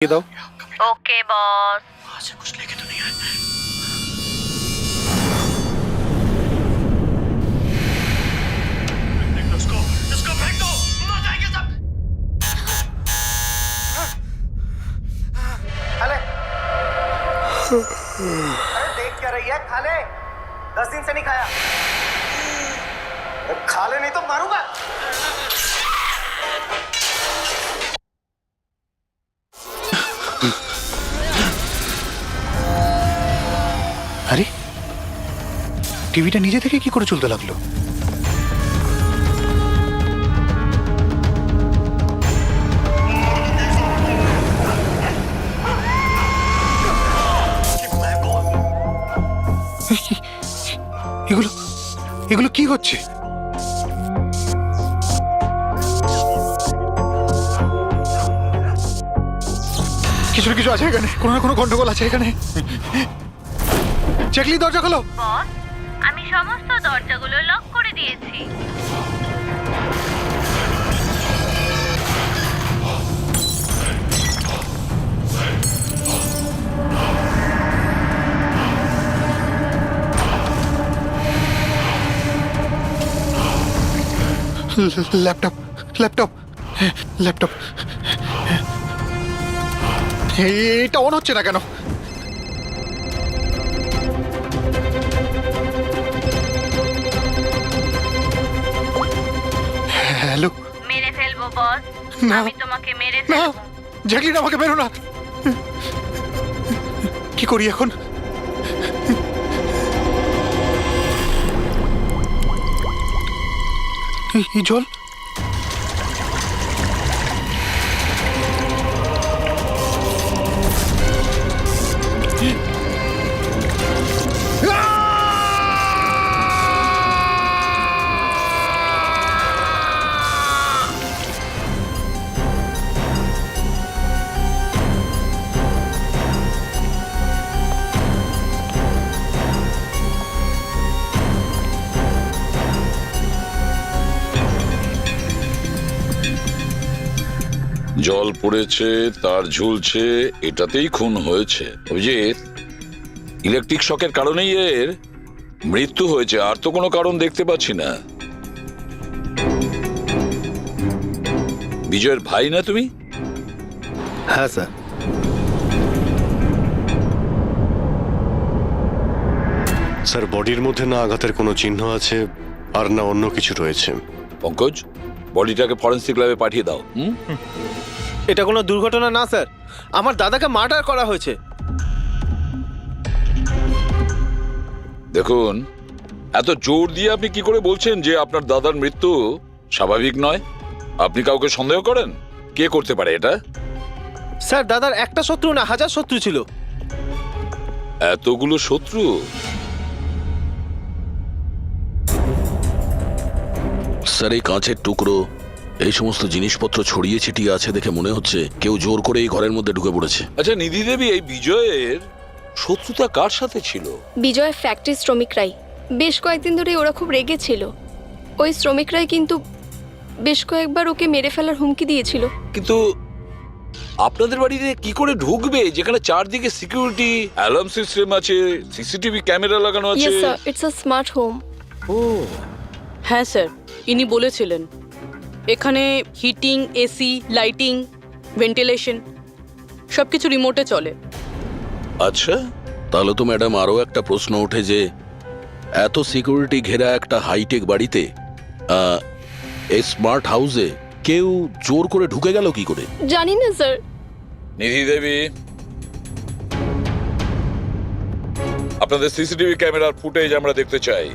दो। Okay boss. वहां से कुछ लेके तो नहीं आए? इसको फेंक दो, मर जाएंगे सब। खाले अरे देख क्या रही है? खाले 10 दिन से नहीं खाया। खाले नहीं तो मारूंगा। আরে টিভিটা নিজে থেকে কি করে চলতে লাগলো? এগুলো এগুলো কি হচ্ছে? কিছু না কিছু আছে এখানে, কোনো না কোনো গন্ডগোল আছে এখানে। চেকলি, দরজা খোলো। বস, আমি সমস্ত দরজাগুলো লক করে দিয়েছি। ল্যাপটপ ল্যাপটপ ল্যাপটপ এটা অন হচ্ছে না কেন? হ্যালো। মেরে ফেলবো বস, না। আমি তোমাকে মেরে না, ফেলবো। জ্যাকলিন আমাকে বেরো না। কি করি এখন? এই জল। জল পড়েছে, তার ঝুলছে, এটাতেই খুন হয়েছে। অভিজিৎ, ইলেকট্রিক শকের কারণেই এর মৃত্যু হয়েছে, আর তো কোনো কারণ দেখতে পাচ্ছি না। বিজয়ের ভাই না তুমি? হ্যাঁ স্যার। স্যার, বডির মধ্যে না আঘাতের কোনো চিহ্ন আছে আর না অন্য কিছু রয়েছে। পঙ্কজ, বডিটাকে ফরেন্সিক ল্যাবে পাঠিয়ে দাও। এটা কোনো দুর্ঘটনা না স্যার, আমার দাদাকে মার্ডার করা হয়েছে। দেখুন, এত জোর দিয়ে আপনি কি করে বলছেন যে আপনার দাদার মৃত্যু স্বাভাবিক নয়? আপনি কাউকে সন্দেহ করেন? কে করতে পারে এটা? স্যার, দাদার একটা শত্রু না, হাজার শত্রু ছিল। এতগুলো শত্রু? স্যার, এই কাঁচের টুকরো, এই সমস্ত জিনিসপত্র ছড়িয়ে ছিটিয়ে আছে দেখে মনে হচ্ছে কেউ জোর করে এই ঘরের মধ্যে ঢুকে পড়েছে। আচ্ছা নিধি দেবী, এই বিজয়ের শত্রুতা কার সাথে ছিল? বিজয় ফ্যাক্টরি শ্রমিকরাই। বেশ কয়েকদিন ধরে ওরা খুব রেগে ছিল। ওই শ্রমিকরাই কিন্তু বেশ কয়েকবার ওকে মেরে ফেলার হুমকি দিয়েছিল। কিন্তু আপনাদের বাড়িতে কি করে ঢুকবে যেখানে চারদিকে সিকিউরিটি, অ্যালার্ম সিস্টেম আছে, সিসিটিভি ক্যামেরা লাগানো আছে? Yes sir, it's a smart home. ও, হ্যাঁ স্যার, ইনি বলেছিলেন এখানে হিটিং, এসি, লাইটিং, ভেন্টিলেশন সবকিছু রিমোটে চলে। আচ্ছা। তাহলে তো ম্যাডাম আরও একটা প্রশ্ন ওঠে যে এত সিকিউরিটি ঘেরা একটা হাইটেক বাড়িতে, এই স্মার্ট হাউসে কেউ জোর করে ঢুকে গেল কি করে? জানি না স্যার। নিধি দেবী, আপনাদের সিসিটিভি ক্যামেরার ফুটেজ আমরা দেখতে চাই।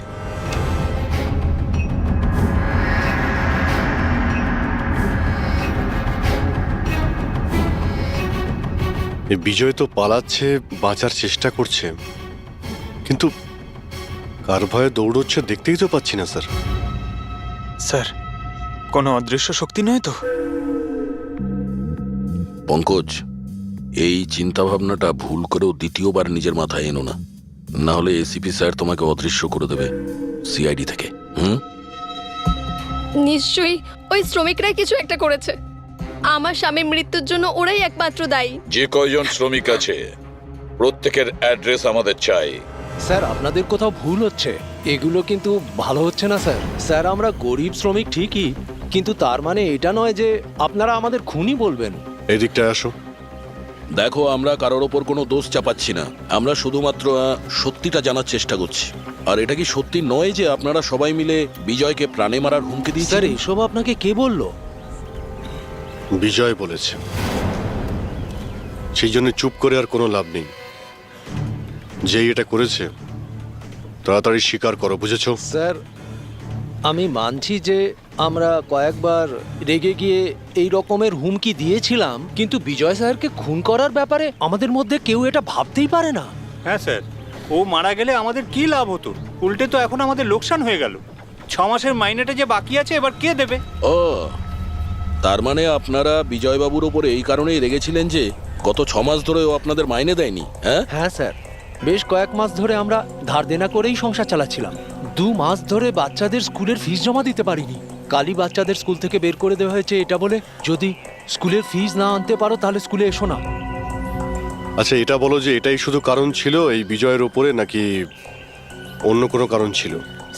এই বিজয় তো পালাচ্ছে, বাঁচার চেষ্টা করছে, কিন্তু কার ভয়ে দৌড়চ্ছে দেখতেই তো পাচ্ছি না স্যার। স্যার, কোনো অদৃশ্য শক্তি নয় তো? পঙ্কজ, এই চিন্তাভাবনাটা ভুল করেও দ্বিতীয়বার নিজের মাথায় এনো না, না হলে এসিপি স্যার তোমাকে অদৃশ্য করে দেবে সিআইডি থেকে। নিশ্চয়ই ওই শ্রমিকরাই কিছু একটা করেছে। আমার স্বামীর মৃত্যুর জন্য ওরাই একমাত্র দায়ী। যে কয়জন শ্রমিক আছে প্রত্যেকের অ্যাড্রেস আমাদের চাই। স্যার আপনাদের কোথাও ভুল হচ্ছে, এগুলো কিন্তু ভালো হচ্ছে না স্যার। স্যার আমরা গরিব শ্রমিক ঠিকই, কিন্তু তার মানে এটা নয় যে আপনারা আমাদের খুনি বলবেন। এদিকটায় আসো। দেখো, আমরা কারোর ওপর কোনো দোষ চাপাচ্ছি না, আমরা শুধুমাত্র সত্যিটা জানার চেষ্টা করছি। আর এটা কি সত্যি নয় যে আপনারা সবাই মিলে বিজয়কে প্রাণে মারার হুমকি স্যার দিয়েছেন? এসব আপনাকে কে বললো? বিজয় বলেছে। সেই জন্য চুপ করে আর কোনো লাভ নেই। যেই এটা করেছে তাড়াতাড়ি স্বীকার করো, বুঝেছো? স্যার আমি মানছি যে আমরা কয়েকবার রেগে গিয়ে এই রকমের হুমকি দিয়েছিলাম, কিন্তু বিজয় স্যারকে খুন করার ব্যাপারে আমাদের মধ্যে কেউ এটা ভাবতেই পারে না। হ্যাঁ স্যার, ও মারা গেলে আমাদের কি লাভ হতো? উল্টে তো এখন আমাদের লোকসান হয়ে গেল। 6 মাসের মাইনেটা যে বাকি আছে এবার কে দেবে? ও, তার মানে আপনারা বিজয়বাবুর ওপরে এই কারণেই রেগেছিলেন যে গত 6 মাস ধরে ও আপনাদের মাইনে দেয়নি? হ্যাঁ হ্যাঁ স্যার, বেশ কয়েক মাস ধরে আমরা ধার দেনা করেই সংসার চালাচ্ছিলাম। 2 মাস ধরে বাচ্চাদের স্কুলের ফিস জমা দিতে পারিনি। কালই বাচ্চাদের স্কুল থেকে বের করে দেওয়া হয়েছে এটা বলে, যদি স্কুলের ফিস না আনতে পারো তাহলে স্কুলে এসো না। আচ্ছা এটা বলো যে এটাই শুধু কারণ ছিল এই বিজয়ের ওপরে, নাকি অন্য কোনো কারণ ছিল?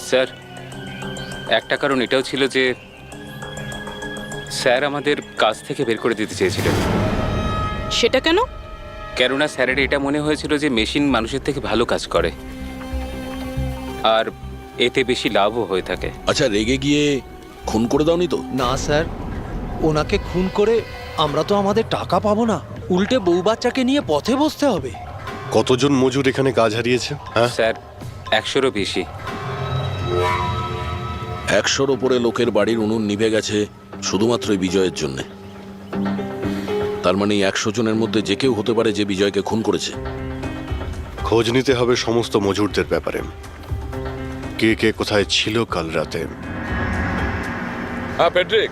স্যার, একটা কারণ এটাও ছিল যে স্যার আমাদের কাজ থেকে বের করে দিতে চেয়েছিলেন। সেটা কেন? কেননা স্যারের এটা মনে হয়েছিল যে মেশিন মানুষের থেকে ভালো কাজ করে আর এতে বেশি লাভও হয়ে থাকে। আচ্ছা, রেগে গিয়ে খুন করে দাওনি তো? না স্যার, ওনাকে খুন করে আমরা তো আমাদের টাকা পাবো না, উল্টে বউ বাচ্চাকে নিয়ে পথে বসতে হবে। কতজন মজুর এখানে কাজ হারিয়েছে? হ্যাঁ স্যার, 100-রও বেশি। 100-র ওপরে লোকের বাড়ির উনুন নিভে গেছে শুধুমাত্র এই বিজয়ের জন্যে। তার মানে 100 জনের মধ্যে যে কেউ হতে পারে যে বিজয়কে খুন করেছে। খোঁজ নিতে হবে সমস্ত মজুরদের ব্যাপারে, কে কে কোথায় ছিল কাল রাতে। হ্যাঁ প্যাট্রিক,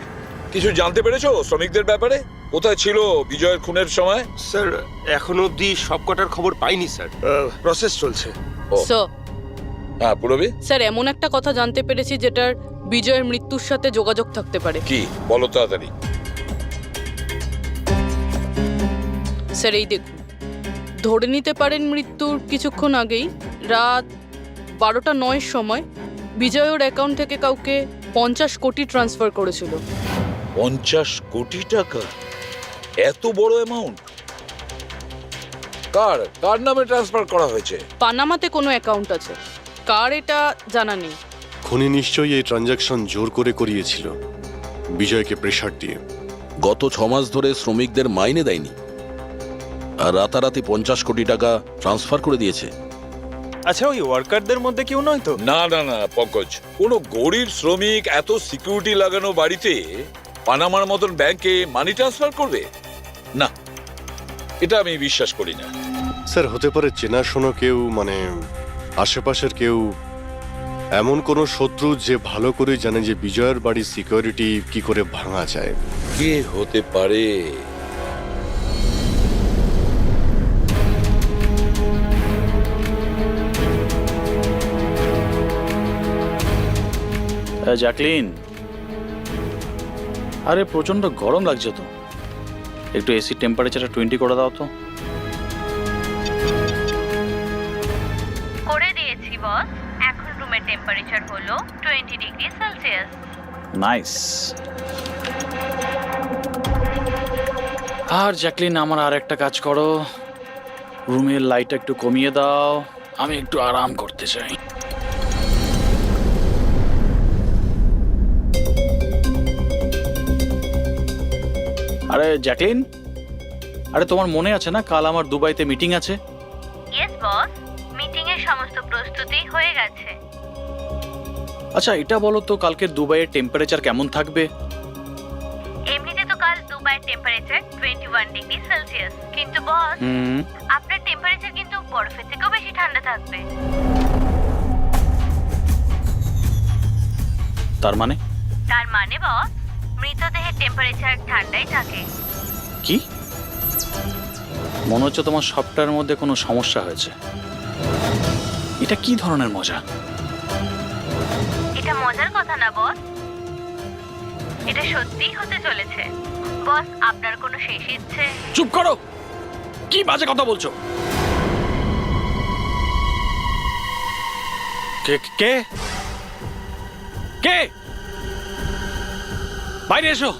কিছু জানতে পেরেছো শ্রমিকদের ব্যাপারে? কোথায় ছিল বিজয়ের খুনের সময়? স্যার, এখনো অবধি সব কটার খবর পাইনি স্যার, প্রসেস চলছে। স্যার, হ্যাঁ পুরবি, স্যার এমন একটা কথা জানতে পেরেছি যেটার বিজয়ের মৃত্যুর সাথে যোগাযোগ থাকতে পারে। কি বলো তাড়াতাড়ি। স্যার এই দেখুন, ধরে নিতে পারেন মৃত্যুর কিছুক্ষণ আগেই রাত 12:09 সময় বিজয় ওর অ্যাকাউন্ট থেকে কাউকে 50 কোটি ট্রান্সফার করেছিল। 50 কোটি টাকা? এত বড় অ্যামাউন্ট কার কার নামে ট্রান্সফার করা হয়েছে? পানামাতে কোনো অ্যাকাউন্ট আছে, কার এটা জানা নেই। খুনি নিশ্চয়ই এই ট্রানজাকশন জোর করে করিয়েছিল বিজয়কে প্রেসার দিয়ে। গত 6 মাস ধরে শ্রমিকদের মাইনে দেয়নি আর রাতারাতি 50 কোটি টাকা ট্রান্সফার করে দিয়েছে। আচ্ছা, ওই ওয়ার্কারদের মধ্যে কেউ নয় তো? না না না পঙ্কজ, কোনো গরিব শ্রমিক এত সিকিউরিটি লাগানো বাড়িতে পানামার মতন ব্যাংকে মানি ট্রান্সফার করবে? না, এটা আমি বিশ্বাস করি না। স্যার হতে পারে চেনাশোনা কেউ, মানে আশেপাশের কেউ, এমন কোনো শত্রু যে ভালো করে জানে যে বিজয়ের বাড়ির সিকিউরিটি কি করে ভাঙা যায়। কে হতে পারে? জ্যাকলিন, আরে প্রচন্ড গরম লাগছে তো, একটু এসি টেম্পারেচারটা 20 করে দাও তো। করে দিয়েছি বস। এখন রুমের টেম্পারেচার হলো 20 ডিগ্রি সেলসিয়াস। নাইস। আর জ্যাকলিন, আমার আর একটা কাজ করো, রুমের লাইটটা একটু কমিয়ে দাও, আমি একটু আরাম করতে চাই। আরে জ্যাকলিন, আরে তোমার মনে আছে না কাল আমার দুবাইতে মিটিং আছে? ইয়েস বস, মিটিং এর সমস্ত প্রস্তুতি হয়ে গেছে। আচ্ছা এটা বলো তো, কালকে দুবাইয়ের টেম্পারেচার কেমন থাকবে? এমনিতে তো কাল দুবাইয়ের টেম্পারেচার 21 ডিগ্রি সেলসিয়াস, কিন্তু বস আপনার টেম্পারেচার কিন্তু বরফের থেকেও বেশি ঠান্ডা থাকবে। তার মানে? তার মানে বস, মৃতদেহের টেম্পারেচার ঠান্ডাই থাকে। কি মনে হচ্ছে তোমার সবটার মধ্যে কোনো সমস্যা হয়েছে? এটা কি ধরনের মজা? এটা মজার কথা না বস, এটা সত্যিই হতে চলেছে। বস আপনার কোনো শেষ ইচ্ছে? চুপ করো, কি বাজে কথা বলছো? কে কে কে? বাইরে এসো।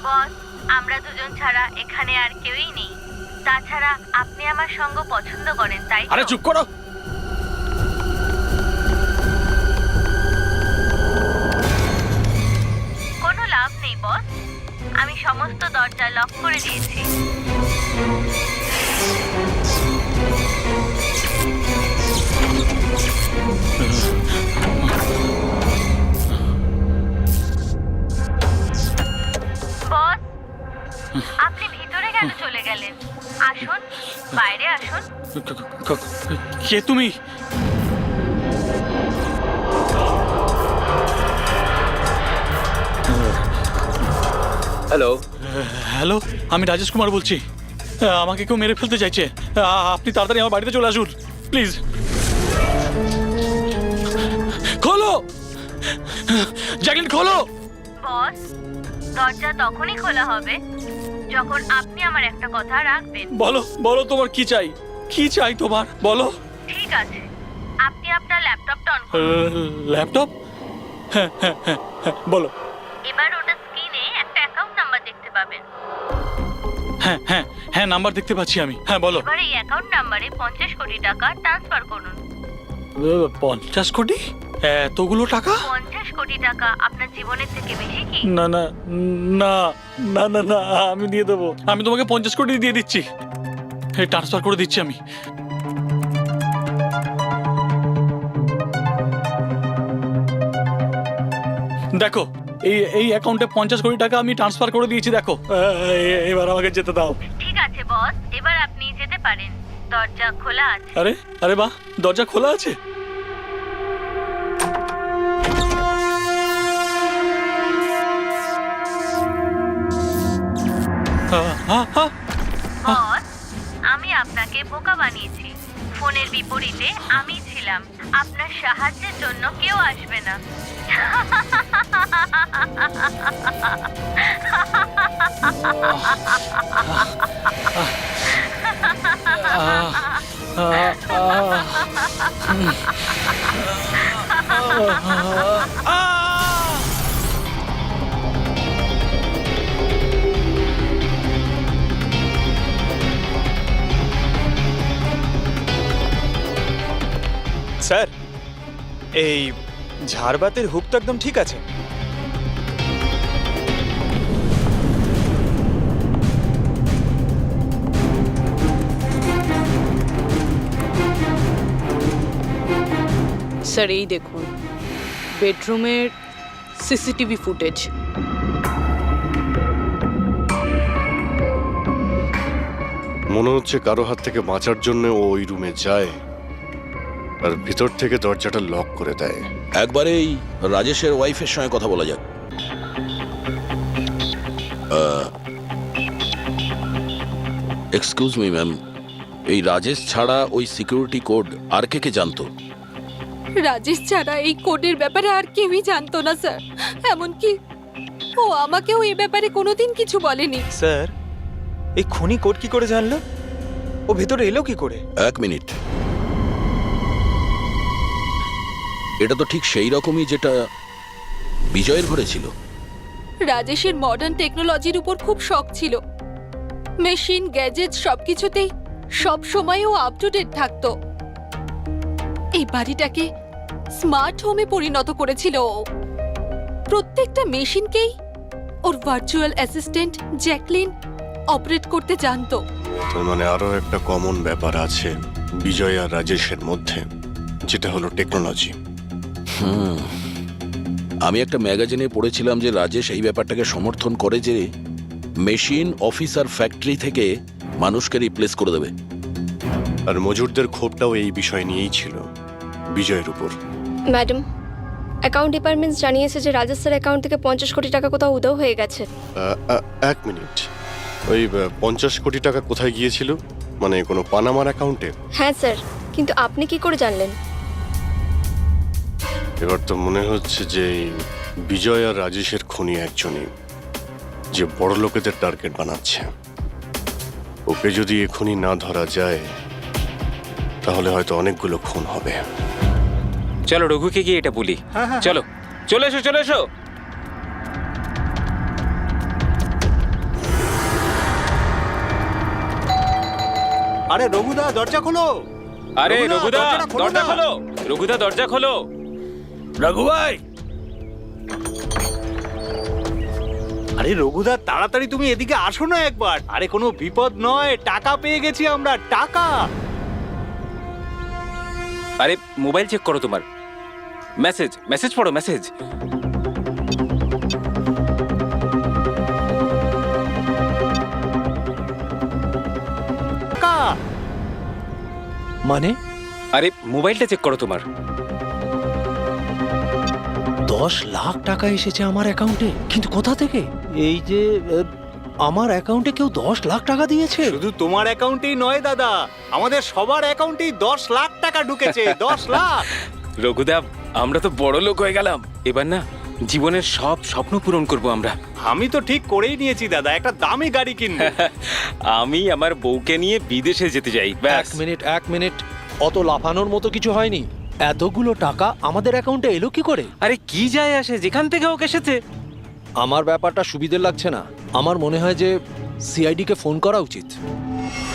বস আমরা দুজন ছাড়া এখানে আর কেউই নেই। তাছাড়া আপনি আমার সঙ্গ পছন্দ করেন, তাই তো? আরে চুপ করো। কোনো লাভ নেই বস, আমি সমস্ত দরজা লক করে দিয়েছি। বস আপনি ভিতরে কেন চলে গেলেন? আসুন, বাইরে আসুন। কে তুমি? হ্যালো, হ্যালো, আমি রাজেশ কুমার বলছি। আমাকে কেউ মেরে ফেলতে চাইছে। আপনি তাড়াতাড়ি আমার বাড়িতে চলে আসুন প্লিজ। খোলো জ্যাকলিন, খোলো। বস দরজা তখনই খোলা হবে যখন আপনি আমার একটা কথা রাখবেন। বলো বলো, তোমার কি চাই? কি চাই তোমার? বলো। ঠিক আছে, আপনি আপনার ল্যাপটপটা অন করুন। ল্যাপটপ? হ্যাঁ হ্যাঁ হ্যাঁ হ্যাঁ, বলো। এবার ওটা স্ক্রিনে একটা অ্যাকাউন্ট নাম্বার দেখতে পাবেন। হ্যাঁ হ্যাঁ হ্যাঁ, নাম্বার দেখতে পাচ্ছি আমি। হ্যাঁ বলো। এবার এই অ্যাকাউন্ট নাম্বারে 50 কোটি টাকা ট্রান্সফার করুন। 50 কোটি? এতগুলো টাকা? 50 কোটি টাকা আপনার জীবনের থেকে বেশি কি? না না না না না না, আমি দিয়ে দেবো। আমি তোমাকে 50 কোটি দিয়ে দিচ্ছি। ট্রান্সফার করে দিচ্ছি আমি। দেখো, এই অ্যাকাউন্টে 50 কোটি টাকা আমি ট্রান্সফার করে দিয়েছি। দেখো, এবার আমাকে যেতে দাও। ঠিক আছে বস, এবার আপনি যেতে পারেন। দরজা খোলা আছে। আরে আরে বাহ, দরজা খোলা আছে। বস আমি আপনাকে বোকা বানিয়েছি। ফোনের বিপরীতে আমি ছিলাম। আপনার সাহায্যের জন্য কেউ আসবে না। স্যার, এই ঝাড়বাতির হুক তো একদম ঠিক আছে। স্যার এই দেখুন বেডরুমের সিসিটিভি ফুটেজ। মনে হচ্ছে কারো হাত থেকে বাঁচার জন্য ও ওই রুমে যায় আর ভিতর থেকে দরজাটা লক করে দেয়। একবারে এই রাজেশের ওয়াইফের সঙ্গে কথা বলা যাক। এক্সকিউজ মি ম্যাম, এই রাজেশ ছাড়া ওই সিকিউরিটি কোড আর কে কে জানতো? রাজেশ ছাড়া এই কোডের ব্যাপারে আর কেউই জানতো না স্যার। এমনকি ও আমাকেও এই ব্যাপারে কোনোদিন কিছু বলেনি। স্যার, এই খুনি কোড কি করে জানলো? ও ভেতরে এলো কি করে? এক মিনিট, এটা তো ঠিক সেই রকমই যেটা বিজয়ের ঘরে ছিল। রাজেশের মডার্ন টেকনোলজির উপর খুব শখ ছিল। মেশিন, গ্যাজেট সবকিছুতেই সব সময় ও আপ টু ডেট থাকতো। এই বাড়িটাকে স্মার্ট হোমে পরিণত করেছিল ও। প্রত্যেকটা মেশিনকেই ওর ভার্চুয়াল অ্যাসিস্ট্যান্ট জ্যাকলিন অপারেট করতে জানতো। তার মানে আরো একটা কমন ব্যাপার আছে বিজয় আর রাজেশের মধ্যে, যেটা হলো টেকনোলজি। আমি একটা ম্যাগাজিনে পড়েছিলাম যে রাজেশ এই ব্যাপারটাকে সমর্থন করে যে মেশিন, অফিস আর ফ্যাক্টরি থেকে মানুষকে রিপ্লেস করে দেবে। আর মজুরদের ক্ষোভটাও এই বিষয় নিয়েই ছিল, বিজয়ের উপর। ম্যাডাম, অ্যাকাউন্ট ডিপার্টমেন্ট জানিয়েছে যে রাজেশ স্যার অ্যাকাউন্ট থেকে 50 কোটি টাকা কোথাও উধাও হয়ে গেছে। এক মিনিট, ওই 50 কোটি টাকা কোথায় গিয়েছিল? মানে কোনো পানামার অ্যাকাউন্টে? হ্যাঁ স্যার, কিন্তু আপনি কি করে জানলেন? এবার তো মনে হচ্ছে যে বিজয় আর রাজেশের খুনি একজনই। যে বড় লোকেদের টার্গেট বানাচ্ছে। ওকে যদি এখনই না ধরা যায় তাহলে হয়তো অনেকগুলো খুন হবে। চলো রঘুকে গিয়ে এটা বলি। চলো, চলে এসো, চলে এসো। আরে রঘুদা দরজা খোলো। আরে রঘুদা, দরজাটা খোলো দরজা না। খোলো। রঘুদা, দরজা খোলো। রঘু ভাই, আরে রঘুদা তাড়াতাড়ি তুমি এদিকে আসো না একবার। আরে কোনো বিপদ নয়, টাকা পেয়ে গেছি আমরা, টাকা। আরে মোবাইল চেক করো তোমার। মেসেজ, মেসেজ পড়ো, মেসেজ। টাকা। মানে আরে মোবাইলটা চেক করো তোমার। 10 লাখ টাকা এসেছে আমার অ্যাকাউন্টে, কিন্তু কোথা থেকে? এই যে আমার অ্যাকাউন্টে কেউ 10 লাখ টাকা দিয়েছে? শুধু তোমার অ্যাকাউন্টেই নয় দাদা, আমাদের সবার অ্যাকাউন্টেই 10 লাখ টাকা ঢুকেছে। 10 লাখ। রঘুদা, আমরা তো বড় লোক হয়ে গেলাম। এবার না জীবনের সব স্বপ্ন পূরণ করব আমরা। আমি তো ঠিক করেই নিয়েছি দাদা, একটা দামি গাড়ি কিনবো। আমি আমার বউকে নিয়ে বিদেশে যেতে চাই, ব্যাস। এক মিনিট, অত লাফানোর মতো কিছু হয়নি। এতগুলো টাকা আমাদের অ্যাকাউন্টে এলো কি করে? আরে কি যায় আসে, যেখান থেকে হোক এসেছে। আমার ব্যাপারটা সুবিধের লাগছে না। আমার মনে হয় যে সিআইডি কে ফোন করা উচিত।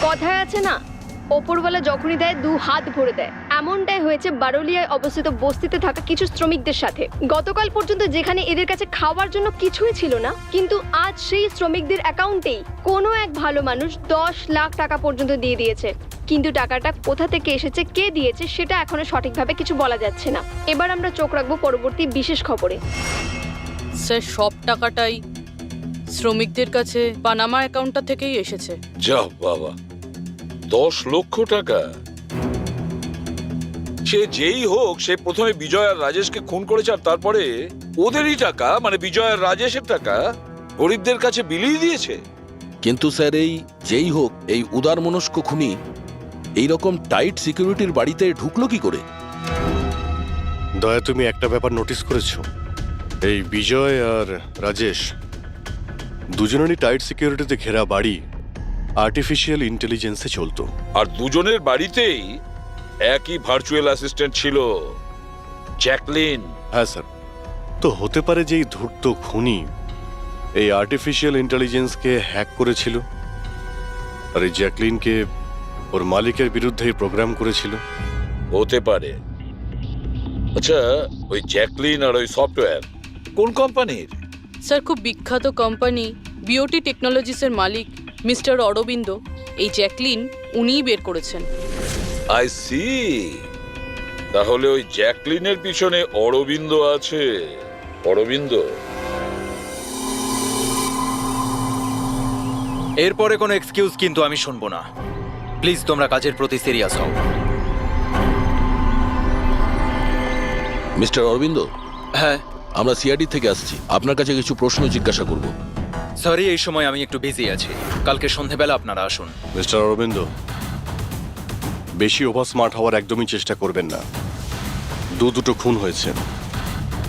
কথায় আছে না, ওপরওয়ালা যখনই দেয় 2 হাত ভরে দেয়। এমনটাই হয়েছে বারোলিয়ায় অবস্থিত বস্তিতে থাকা কিছু শ্রমিকদের সাথে। গতকাল পর্যন্ত যেখানে এদের কাছে খাওয়ার জন্য কিছুই ছিল না, কিন্তু আজ সেই শ্রমিকদের অ্যাকাউন্টেই কোনো এক ভালো মানুষ 10 লাখ টাকা পর্যন্ত দিয়ে দিয়েছে। কিন্তু টাকাটা কোথা থেকে এসেছে, কে দিয়েছে, সেটা এখনো সঠিকভাবে কিছু বলা যাচ্ছে না। এবার আমরা চোখ রাখবো পরবর্তী বিশেষ খবরে। স্যার, সব টাকাটাই শ্রমিকদের কাছে পানামা অ্যাকাউন্টটা থেকেই এসেছে। যা বাবা, 10 লক্ষ টাকা! সে যেই হোক, সে প্রথমে বিজয় আর রাজেশকে খুন করেছে, আর তারপরে ওদেরই টাকা, মানে বিজয় আর রাজেশের টাকা গরিবদের কাছে বিলিয়ে দিয়েছে। কিন্তু স্যার, এই যেই হোক, এই উদারমনস্ক খুনি এইরকম টাইট সিকিউরিটির বাড়িতে ঢুকলো কি করে? দয়া, তুমি একটা ব্যাপার নোটিস করেছো? এই বিজয় আর রাজেশ দুজনেরই টাইট সিকিউরিটিতে ঘেরা বাড়ি আর্টিফিশিয়াল ইন্টেলিজেন্সে চলতো। আর দুজনের বাড়িতেই একই ভার্চুয়াল অ্যাসিস্ট্যান্ট ছিল, জ্যাকলিন। হ্যাঁ স্যার, তো হতে পারে যে এই ধূর্ত খুনি এই আর্টিফিশিয়াল ইন্টেলিজেন্সকে হ্যাক করেছিল আর এই জ্যাকলিনকে ওর মালিকের বিরুদ্ধে প্রোগ্রাম করেছিল। হতে পারে। আচ্ছা, ওই জ্যাকলিন আর ওই সফটওয়্যার কোন কোম্পানির? স্যার, খুব বিখ্যাত কোম্পানি বিওটি টেকনোলজিসের মালিক মিস্টার অরবিন্দ। এই জ্যাকলিন উনিই বের করেছেন। I see. তাহলে ওই জ্যাকলিনের পিছনে অরবিন্দ আছে। অরবিন্দ। এরপরে কোনো এক্সকিউজ কিন্তু আমি শুনবো না। প্লিজ তোমরা কাজের প্রতি সিরিয়াস হও। মিস্টার অরবিন্দ, হ্যাঁ, আমরা সিআইডি থেকে আসছি। আপনার কাছে কিছু প্রশ্ন জিজ্ঞাসা করব। সরি, এই সময় আমি একটু বিজি আছি। কালকে সন্ধেবেলা আপনারা আসুন। মিস্টার অরবিন্দ, বেশি ওভার স্মার্ট হওয়ার একদমই চেষ্টা করবেন না। দুটো খুন হয়েছে।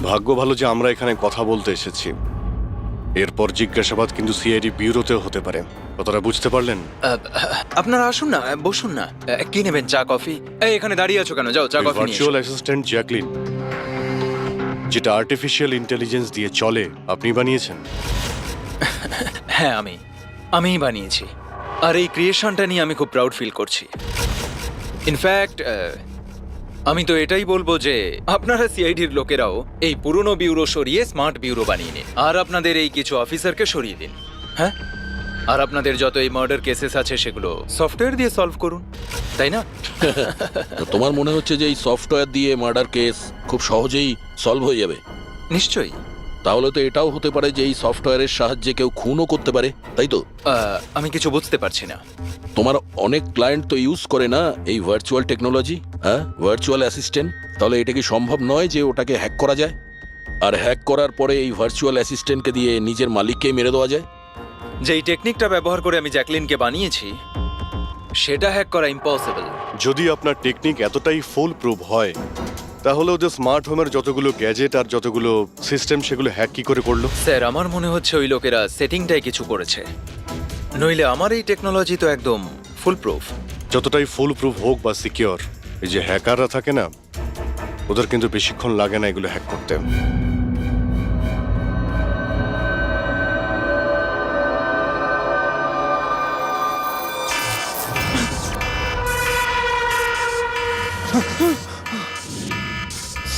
ভাগ্য ভালো যে আমরা এখানে কথা বলতে এসেছি। এরপর জিজ্ঞাসাবাদ কিন্তু সিআইডি ব্যুরোতেও হতে পারে। কথাটা বুঝতে পারলেন? আপনারা আসুন না, বসুন না। কি নেবেন, চা কফি? এই এখানে দাঁড়িয়ে আছো কেন? যাও চা কফি নিয়ে ভার্চুয়াল অ্যাসিস্ট্যান্ট জ্যাকলিন, যেটা আর্টিফিশিয়াল ইন্টেলিজেন্স দিয়ে চলে, আপনি বানিয়েছেন? হ্যাঁ, আমিই বানিয়েছি। আর এই ক্রিয়েশনটা নিয়ে আমি খুব প্রাউড ফিল করছি। ইনফ্যাক্ট আমি তো এটাই বলবো যে আপনারা সিআইডির লোকেরাও এই পুরনো ব্যুরো সরিয়ে স্মার্ট ব্যুরো বানিয়ে নিন, আর আপনাদের এই কিছু অফিসারকে সরিয়ে দিন। হ্যাঁ, আর আপনাদের যত এই মার্ডার কেসেস আছে সেগুলো সফটওয়্যার দিয়ে সলভ করুন, তাই না? তো তোমার মনে হচ্ছে যে এই সফটওয়্যার দিয়ে মার্ডার কেস খুব সহজেই সলভ হয়ে যাবে? নিশ্চয়ই। তাহলে তো এটাও হতে পারে যে এই সফটওয়্যারের সাহায্যে কেউ খুনও করতে পারে, তাই তো? আমি কিছু বুঝতে পারছি না। তোমার অনেক ক্লায়েন্ট তো ইউজ করে না এই ভার্চুয়াল টেকনোলজি, হ্যাঁ, ভার্চুয়াল অ্যাসিস্ট্যান্ট। তাহলে এটা কি সম্ভব নয় যে ওটাকে হ্যাক করা যায়, আর হ্যাক করার পরে এই ভার্চুয়াল অ্যাসিস্ট্যান্টকে দিয়ে নিজের মালিককেই মেরে দেওয়া যায়? যেই টেকনিকটা ব্যবহার করে আমি জ্যাকলিনকে বানিয়েছি সেটা হ্যাক করা ইম্পসিবল। যদি আপনার টেকনিক এতটাই ফুল প্রুফ হয় তাহলে ওদের স্মার্ট হোমের যতগুলো গ্যাজেট আর যতগুলো সিস্টেম সেগুলো হ্যাক কি করে করলো? স্যার আমার মনে হচ্ছে ওই লোকেরা সেটিংটাই কিছু করেছে, নইলে আমার এই টেকনোলজি তো একদম ফুল প্রুফ। যতটাই ফুল প্রুফ হোক বা সিকিউর, এই যে হ্যাকাররা থাকে না, ওদের কিন্তু বেশিক্ষণ লাগে না এগুলো হ্যাক করতে।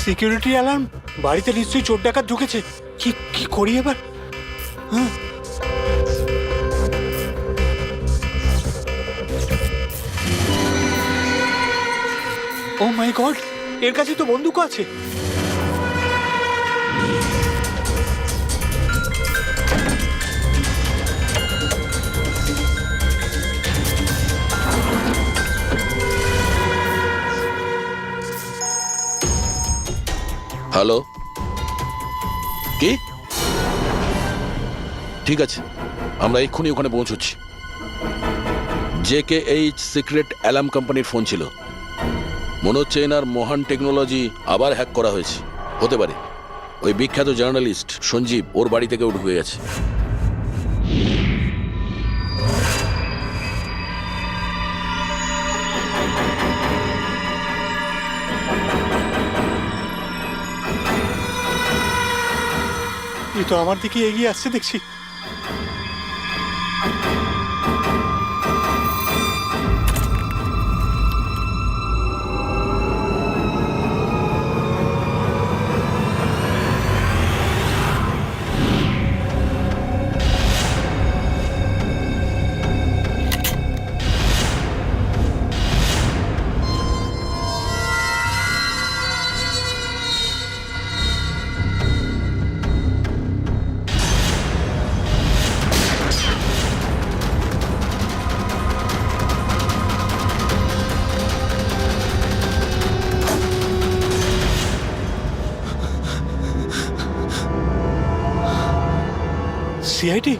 সিকিউরিটি অ্যালার্ম, বাড়িতে নিশ্চয়ই চোর ডাকাত ঢুকেছে। কি কি করি এবার? ও মাই গড, এর কাছে তো বন্দুক আছে। হ্যালো, কি? ঠিক আছে, আমরা এক্ষুনি ওখানে পৌঁছচ্ছি। JKH সিক্রেট অ্যালার্ম কোম্পানির ফোন ছিল। মনে হচ্ছে এনার মহান টেকনোলজি আবার হ্যাক করা হয়েছে। হতে পারে ওই বিখ্যাত জার্নালিস্ট সঞ্জীব ওর বাড়ি থেকেও ঢুকে গেছে। এ তো আমার দিকে এগিয়ে আসছে দেখছি। সিআইডি?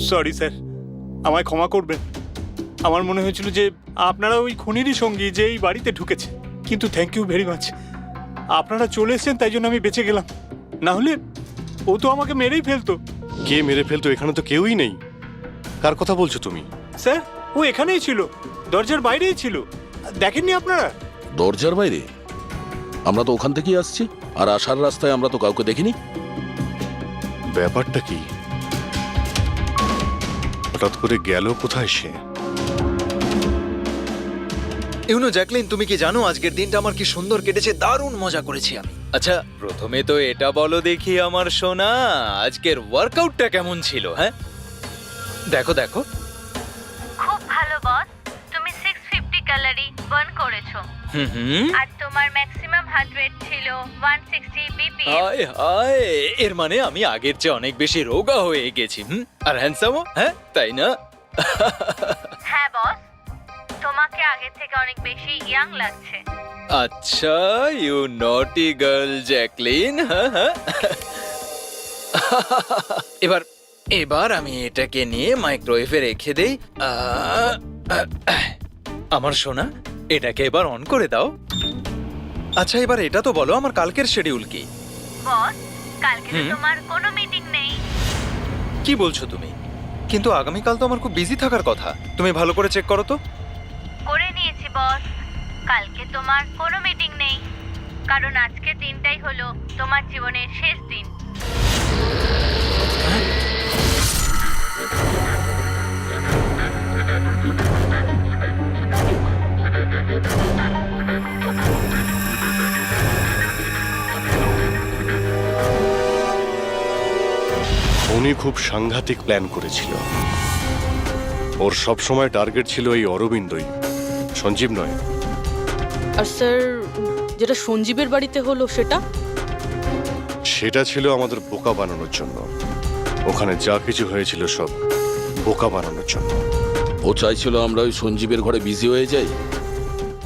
সরি স্যার, আমায় ক্ষমা করবেন। আমার মনে হয়েছিল যে আপনারা ওই খুনিরই সঙ্গী যে এই বাড়িতে ঢুকেছে, কিন্তু থ্যাংক ইউ ভেরি মাচ। আপনারা চলে এসেছেন তাই জন্য আমি বেঁচে গেলাম, না হলে ও তো আমাকে মেরেই ফেলতো। কে মেরে ফেলতো? এখানে তো কেউই নেই। কার কথা বলছো তুমি? স্যার ও এখানেই ছিল, দরজার বাইরেই ছিল, দেখেননি আপনারা? দরজার বাইরে? আমরা তো ওখান থেকেই আসছি, আর আসার রাস্তায় আমরা তো কাউকে দেখিনি। ব্যাপারটা কি? হঠাৎ করে গেল কোথায় সে? ইউনো জ্যাকলিন, তুমি কি জানো আজকের দিনটা আমার কি সুন্দর কেটেছে? দারুণ মজা করেছি আমি। আচ্ছা প্রথমে তো এটা বলো দেখি আমার সোনা, আজকের ওয়ার্কআউটটা কেমন ছিল? হ্যাঁ দেখো দেখো। খুব ভালো বস, তুমি 650 ক্যালোরি বার্ন করেছো। হুম, আর তোমার ম্যাক্সিমাম হার্ট রেট ছিল 160 বিপিএম। হায় হায়, এর মানে আমি আগের চেয়ে অনেক বেশি রোগা হয়ে গেছি। আর হ্যান্ডসামও, হ্যাঁ তাই না? হ্যাঁ বস, তোমাকে আগের থেকে অনেক বেশি ইয়াং লাগছে। আচ্ছা, ইউ নটি গার্ল জ্যাকলিন। এবার এবার আমি এটাকে নিয়ে মাইক্রোওয়েভে রেখে দেই। আমার সোনা, এটাকে এবার অন করে দাও। আচ্ছা এবার এটা তো বলো আমার কালকের শিডিউল কি? বস, কালকে তো তোমার কোনো মিটিং নেই। কি বলছো তুমি? কিন্তু আগামীকাল তো আমার খুব বিজি থাকার কথা। তুমি ভালো করে চেক করো তো। করে নিয়েছি বস, কালকে তোমার কোনো মিটিং নেই, কারণ আজকের দিনটাই হলো তোমার জীবনের শেষ দিন। উনি খুব সাংঘাতিক প্ল্যান করেছিল। ওর সব সময় টার্গেট ছিল এই অরবিন্দই, সঞ্জীব নয়। আর স্যার, যেটা সঞ্জীবের বাড়িতে হলো সেটা? সেটা ছিল আমাদের বোকা বানানোর জন্য। ওখানে যা কিছু হয়েছিল সব বোকা বানানোর জন্য। ও চাইছিল আমরা ওই সঞ্জীবের ঘরে বিজি হয়ে যাই,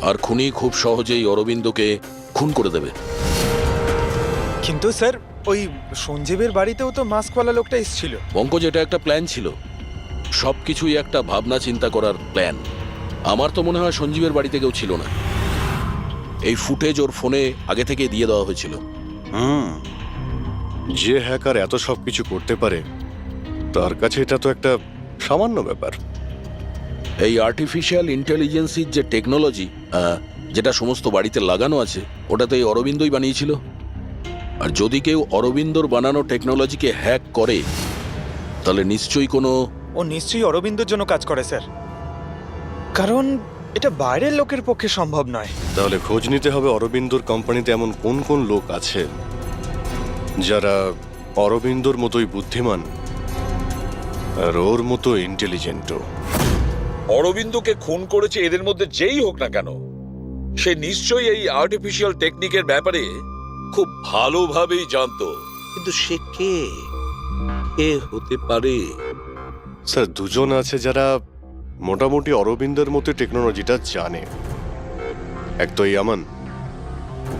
আর খুনি খুব সহজেই অরবিন্দকে খুন করে দেবে। কিন্তু স্যার ওই সঞ্জীবের বাড়িতেও তো মাস্কওয়ালা লোকটা এসেছিল। পঙ্কজ, এটা একটা প্ল্যান ছিল। সবকিছুই একটা ভাবনা চিন্তা করার প্ল্যান। আমার তো মনে হয় সঞ্জীবের বাড়িতে কেউ ছিল না। এই ফুটেজ ওর ফোনে আগে থেকে দিয়ে দেওয়া হয়েছিল। যে হ্যাকার এত সব কিছু করতে পারে তার কাছে এটা তো একটা সামান্য ব্যাপার। এই আর্টিফিশিয়াল ইন্টেলিজেন্সির যে টেকনোলজি যেটা সমস্ত বাড়িতে লাগানো আছে, ওটা তো এই অরবিন্দই বানিয়েছিল। আর যদি কেউ অরবিন্দর বানানো টেকনোলজিকে হ্যাক করে তাহলে নিশ্চয়ই কোনো ও নিশ্চয়ই অরবিন্দর জন্য কাজ করে স্যার, কারণ এটা বাইরের লোকের পক্ষে সম্ভব নয়। তাহলে খোঁজ নিতে হবে অরবিন্দর কোম্পানিতে এমন কোন কোন লোক আছে যারা অরবিন্দর মতোই বুদ্ধিমান আর ওর মতো ইন্টেলিজেন্টও। অরবিন্দকে খুন করেছে এদের মধ্যে যেই হোক না কেন, সে নিশ্চয়ই এই আর্টিফিশিয়াল টেকনিকের ব্যাপারে খুব ভালোভাবেই জানতো। কিন্তু সে কে হতে পারে? স্যার, দুজন আছে যারা মোটামুটি অরবিন্দের মতো টেকনোলজিটা জানে। এক তো ইয়ামান,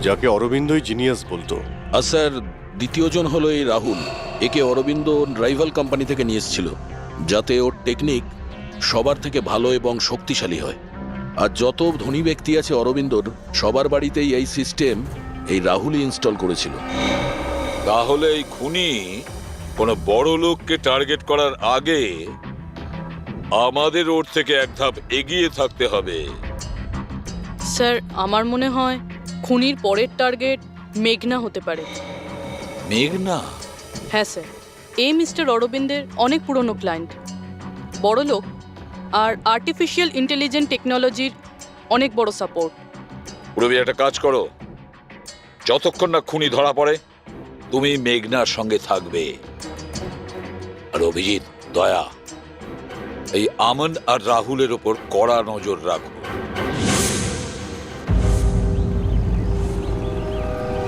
যাকে অরবিন্দই জিনিয়াস বলতো। আর স্যার দ্বিতীয়জন হলো এই রাহুল। একে অরবিন্দ রাইভাল কোম্পানি থেকে নিয়ে এসেছিল, যাতে ওর টেকনিক সবার থেকে ভালো এবং শক্তিশালী হয়। আর যত ধনী ব্যক্তি আছে অরবিন্দর, সবার বাড়িতেই এই সিস্টেম এই রাহুলই ইনস্টল করেছিল। তাহলে এই খুনি কোনো বড় লোককে টার্গেট করার আগে আমাদের ওর থেকে এক ধাপ এগিয়ে থাকতে হবে। স্যার আমার মনে হয় খুনির পরের টার্গেট মেঘনা হতে পারে। মেঘনা? হ্যাঁ স্যার, এই মিস্টার অরবিন্দের অনেক পুরনো ক্লায়েন্ট, বড় লোক, আর আর্টিফিশিয়াল ইন্টেলিজেন্ট টেকনোলজির অনেক বড় সাপোর্ট। পুরবি একটা কাজ করো, যতক্ষণ না খুনি ধরা পড়ে তুমি মেঘনার সঙ্গে থাকবে। আর অভিজিৎ, দয়া, এই আমন আর রাহুলের ওপর কড়া নজর রাখো।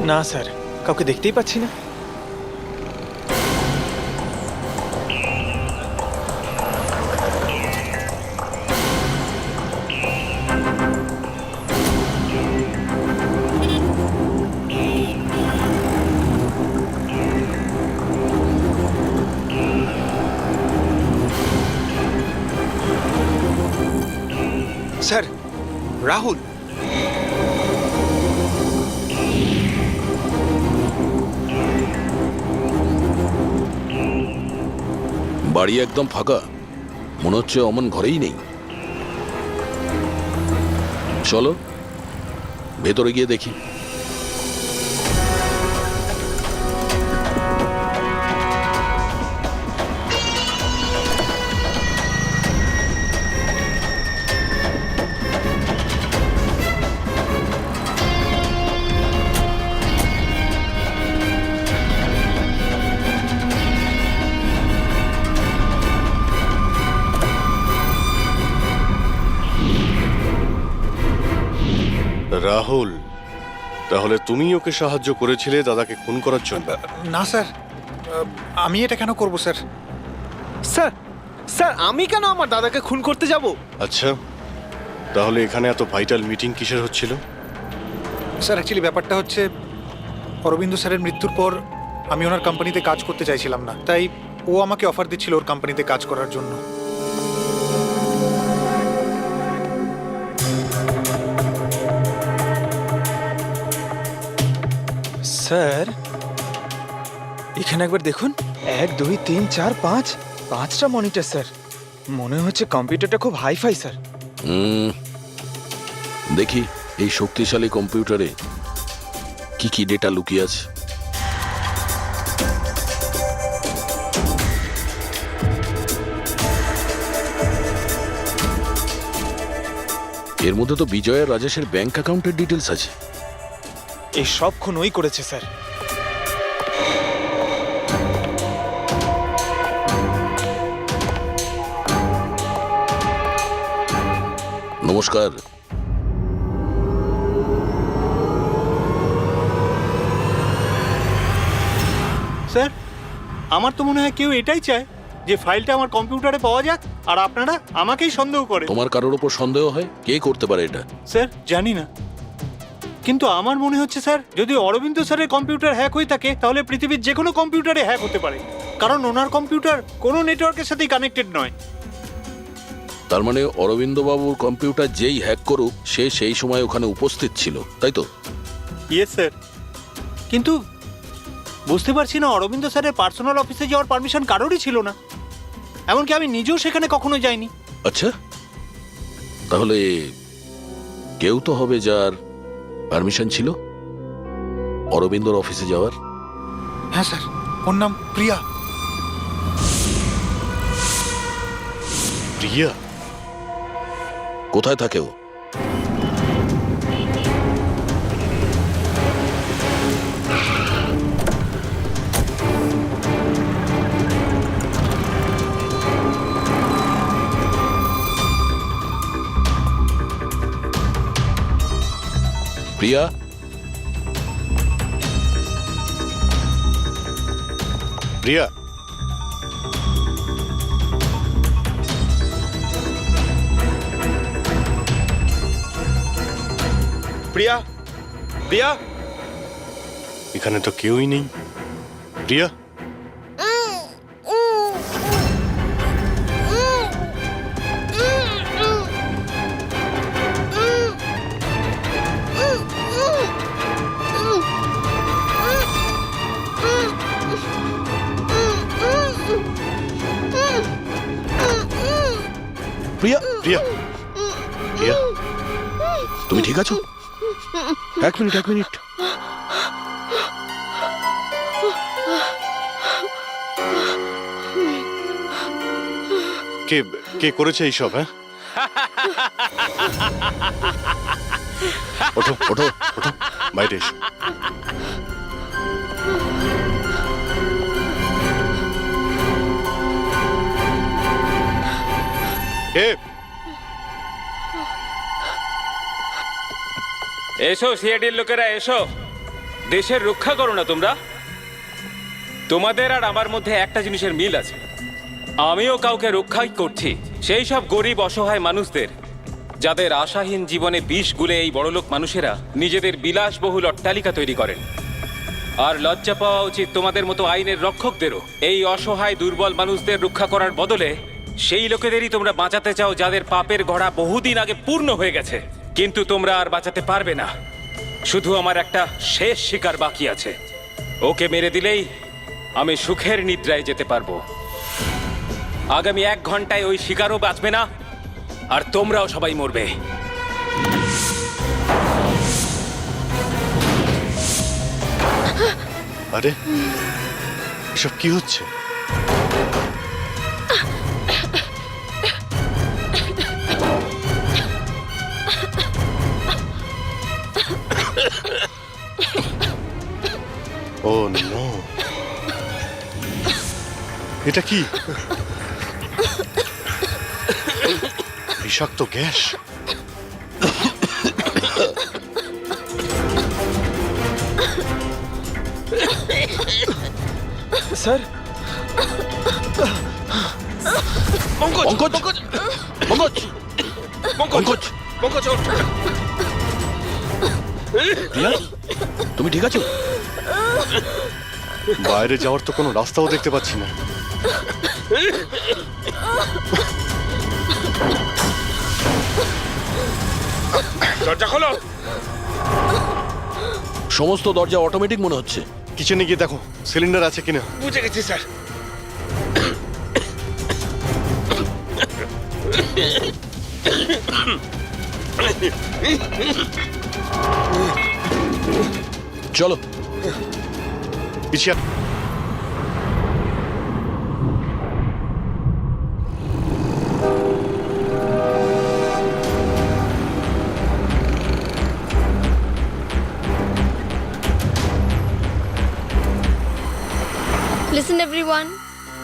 না স্যার, কাউকে দেখতেই পাচ্ছি না। স্যার, রাহুল। বাড়ি একদম ফাঁকা, মনে হচ্ছে অমন ঘরেই নেই। চলো ভেতরে গিয়ে দেখি। রাহুল, তাহলে তুমি ওকে সাহায্য করেছিলে দাদাকে খুন করার জন্য? না স্যার, আমি এটা কেন করব স্যার? স্যার, স্যার আমি কেন আমার দাদাকে খুন করতে যাব? আচ্ছা, তাহলে এখানে এত ভাইটাল মিটিং কিসের হচ্ছিল? স্যার অ্যাকচুয়ালি ব্যাপারটা হচ্ছে, অরবিন্দ স্যারের মৃত্যুর পর আমি ওনার কোম্পানিতে কাজ করতে চাইছিলাম না, তাই ও আমাকে অফার দিচ্ছিল ওর কোম্পানিতে কাজ করার জন্য। স্যার এখানে একবার দেখুন, 1 2 3 4 5 5টা মনিটর স্যার। মনে হচ্ছে কম্পিউটারটা খুব হাইফাই স্যার। দেখি এই শক্তিশালী কম্পিউটারে কি কি ডেটা লুকিয়ে আছে। এর মধ্যে তো বিজয় আর রাজেশের ব্যাংক অ্যাকাউন্টের ডিটেলস আছে। এই সব খুন ওই করেছে স্যার। নমস্কার। স্যার, আমার তো মনে হয় কেউ এটাই চায় যে ফাইলটা আমার কম্পিউটারে পাওয়া যাক, আর আপনারা আমাকেই সন্দেহ করে। তোমার কারোর ওপর সন্দেহ হয়? কে করতে পারে এটা? স্যার জানি না, কিন্তু আমার মনে হচ্ছে স্যার, যদি অরবিন্দ স্যারের কম্পিউটার হ্যাক হয়ে থাকে তাহলে পৃথিবীর যে কোনো কম্পিউটারে হ্যাক হতে পারে, কারণ ওনার কম্পিউটার কোনো নেটওয়ার্কের সাথেই কানেক্টেড নয়। তার মানে অরবিন্দবাবুর কম্পিউটার যেই হ্যাক করুক সে সেই সময় ওখানে উপস্থিত ছিল, তাই তো? ইয়েস স্যার, কিন্তু বুঝতে পারছি না অরবিন্দ স্যারের পার্সোনাল অফিসে যাওয়ার পারমিশন কারোরই ছিল না, এমনকি আমি নিজেও সেখানে কখনো যাইনি। আচ্ছা, তাহলে কেউ তো হবে যার পারমিশন ছিল অরবিন্দর অফিসে যাওয়ার। হ্যাঁ স্যার, ওর নাম প্রিয়া। প্রিয়া? কোথায় থাকে ও? প্রিয়া? প্রিয়া? প্রিয়া? প্রিয়া? এখানে তো কেউই নেই। প্রিয়া? প্রিয়া? প্রিয়া? প্রিয়া? তুমি ঠিক আছো? এক মিনিট। কে কে করেছে এইসব? হ্যাঁ, ওঠো ওঠো ওঠো, বাইরে এসো। কে? এসো সিআইডির লোকেরা, এসো। দেশের রক্ষা করো না তোমরা? তোমাদের আর আমার মধ্যে একটা জিনিসের মিল আছে, আমিও কাউকে রক্ষাই করছি, সেই সব গরিব অসহায় মানুষদের যাদের আশাহীন জীবনে বিষ গুলে এই বড়লোক মানুষেরা নিজেদের বিলাসবহুল অট্টালিকা তৈরি করেন। আর লজ্জা পাওয়া উচিত তোমাদের মতো আইনের রক্ষকদেরও। এই অসহায় দুর্বল মানুষদের রক্ষা করার বদলে সেই লোকেদেরই তোমরা বাঁচাতে চাও যাদের পাপের ঘোড়া বহুদিন আগে পূর্ণ হয়ে গেছে, কিন্তু তোমরা আর বাঁচাতে পারবে না। শুধু আমার একটা শেষ শিকার বাকি আছে, ওকে মেরে দিলেই আমি সুখের নিদ্রায় যেতে পারবো। আগামী 1 ঘন্টায় ওই শিকারও বাঁচবে না, আর তোমরাও সবাই মরবে। আরে এসব কি হচ্ছে? ও নো, এটা কি? বিষাক্ত গ্যাস। স্যার, পঙ্কজ! প্রিয়া, তুমি ঠিক আছো? বাইরে যাওয়ার তো কোনো রাস্তাও দেখতে পাচ্ছি না। দরজা খোলো। সমস্ত দরজা অটোমেটিক মনে হচ্ছে। কিচেনে গিয়ে দেখো সিলিন্ডার আছে কিনা। বুঝে গেছি স্যার। চলো পিছিয়ে। লিসেন এভরিওয়ান,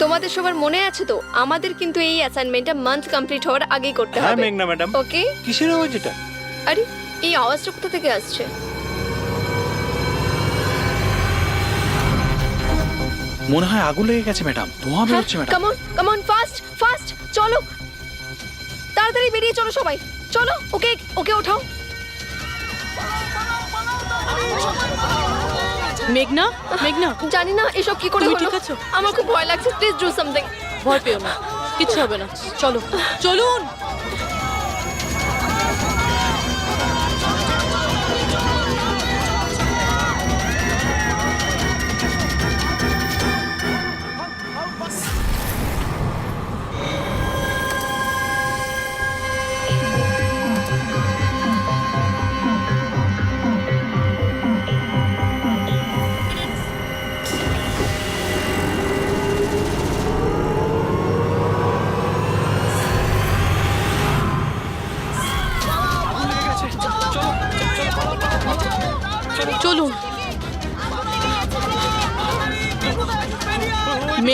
তোমাদের সবার মনে আছে তো আমাদের কিন্তু এই অ্যাসাইনমেন্টটা মান্থ কমপ্লিট হওয়ার আগেই করতে হ্যাঁ হবে। মেঘনা ম্যাডাম। ওকে? কিসের আওয়াজ এটা? আরে এই আওয়াজটা কোথা থেকে আসছে? মনে হয় আগুন লেগে গেছে ম্যাডাম, ধোঁয়া বেরোচ্ছে ম্যাডাম। কাম অন ফাস্ট চলো, তাড়াতাড়ি বেরিয়ে চলো সবাই, চলো। ওকে ওকে ওঠাও। মেঘনা, জানি না এসব কি করে তুমি হলো। ঠিক আছো? আমার খুব ভয় লাগছে, প্লিজ ডু সামথিং। ভয় পেও না, কিচ্ছু হবে না। চলুন।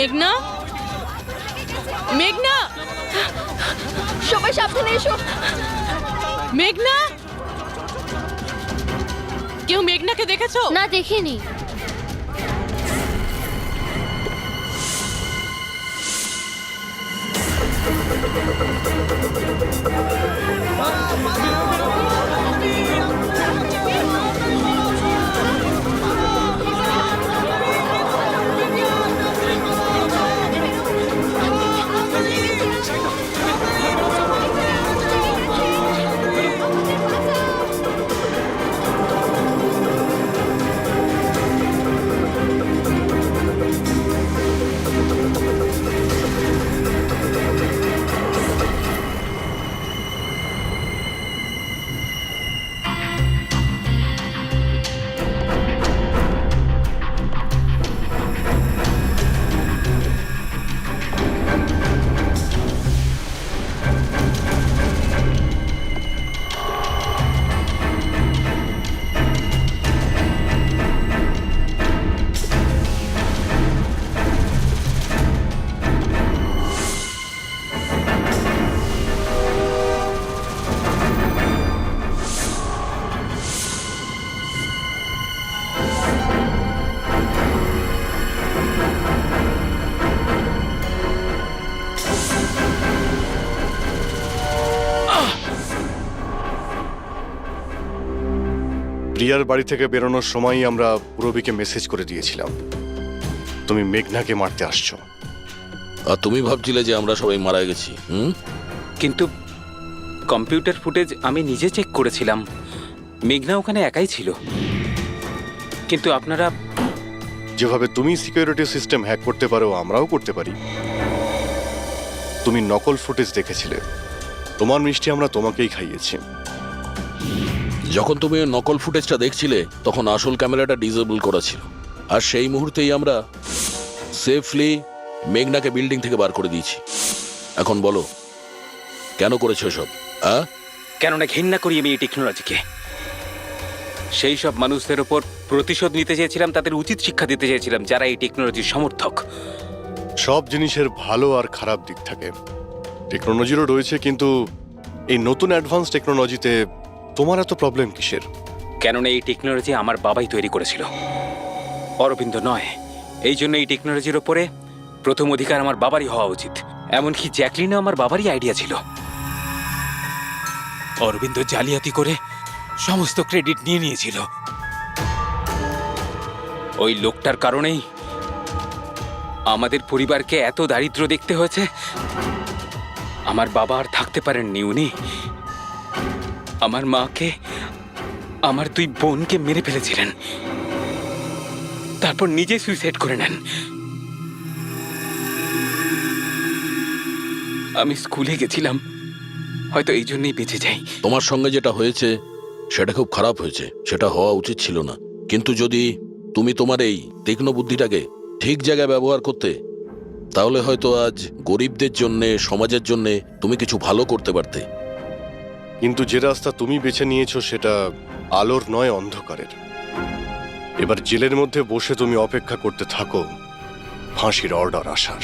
মেঘনা, মেঘনা, সবাই সাবধানে এসো। মেঘনা, কেউ মেঘনাকে দেখেছো? না, দেখিনি। প্রিয়ার বাড়ি থেকে বেরোনোর সময়ই আমরা পূরবীকে মেসেজ করে দিয়েছিলাম তুমি মেঘনাকে মারতে আসছো। আর তুমি ভাবছিলে যে আমরা সবাই মারা গেছি? কিন্তু কম্পিউটার ফুটেজ আমি নিজে চেক করেছিলাম, মেঘনা ওখানে একাই ছিল। কিন্তু আপনারা যেভাবে তুমি সিকিউরিটি সিস্টেম হ্যাক করতে পারো আমরাও করতে পারি। তুমি নকল ফুটেজ দেখেছিলে, তোমার মিষ্টি আমরা তোমাকেই খাইয়েছি। যখন তুমি ওই নকল ফুটেজটা দেখছিলে তখন আসল ক্যামেরাটা ডিসেবল করা ছিল, আর সেই মুহূর্তেই আমরা সেফলি মেঘনাকে বিল্ডিং থেকে বার করে দিয়েছি। এখন বলো কেন করেছো সব? কেননা ঘৃণা করি আমি এই টেকনোলজিকে। সেই সব মানুষদের ওপর প্রতিশোধ নিতে চেয়েছিলাম, তাদের উচিত শিক্ষা দিতে চেয়েছিলাম যারা এই টেকনোলজির সমর্থক। সব জিনিসের ভালো আর খারাপ দিক থাকে, টেকনোলজিরও রয়েছে, কিন্তু এই নতুন অ্যাডভান্স টেকনোলজিতে তোমার এত প্রবলেম কিসের? কেননা এই টেকনোলজি আমার বাবাই তৈরি করেছিল, অরবিন্দ নয়। এই জন্য এই টেকনোলজির ওপরে প্রথম অধিকার আমার বাবারই হওয়া উচিত। এমনকি জ্যাকলিনও আমার বাবারই আইডিয়া ছিল। অরবিন্দ জালিয়াতি করে সমস্ত ক্রেডিট নিয়ে নিয়েছিল। ওই লোকটার কারণেই আমাদের পরিবারকে এত দারিদ্র দেখতে হয়েছে। আমার বাবা আর থাকতে পারেননি, উনি আমার মাকে, আমার দুই বোনকে মেরে ফেলেছিলেন, তারপর নিজে সুইসাইড করে নেন। আমি স্কুলে গেছিলাম, হয়তো এই জন্যই বেঁচে যাই। তোমার সঙ্গে যেটা হয়েছে সেটা খুব খারাপ হয়েছে, সেটা হওয়া উচিত ছিল না। কিন্তু যদি তুমি তোমার এই তীক্ষ্ণ বুদ্ধিটাকে ঠিক জায়গায় ব্যবহার করতে, তাহলে হয়তো আজ গরিবদের জন্যে, সমাজের জন্যে তুমি কিছু ভালো করতে পারতে। কিন্তু যে রাস্তা তুমি বেছে নিয়েছো সেটা আলোর নয়, অন্ধকারের। এবার জেলের মধ্যে বসে তুমি অপেক্ষা করতে থাকো ফাঁসির অর্ডার আসার।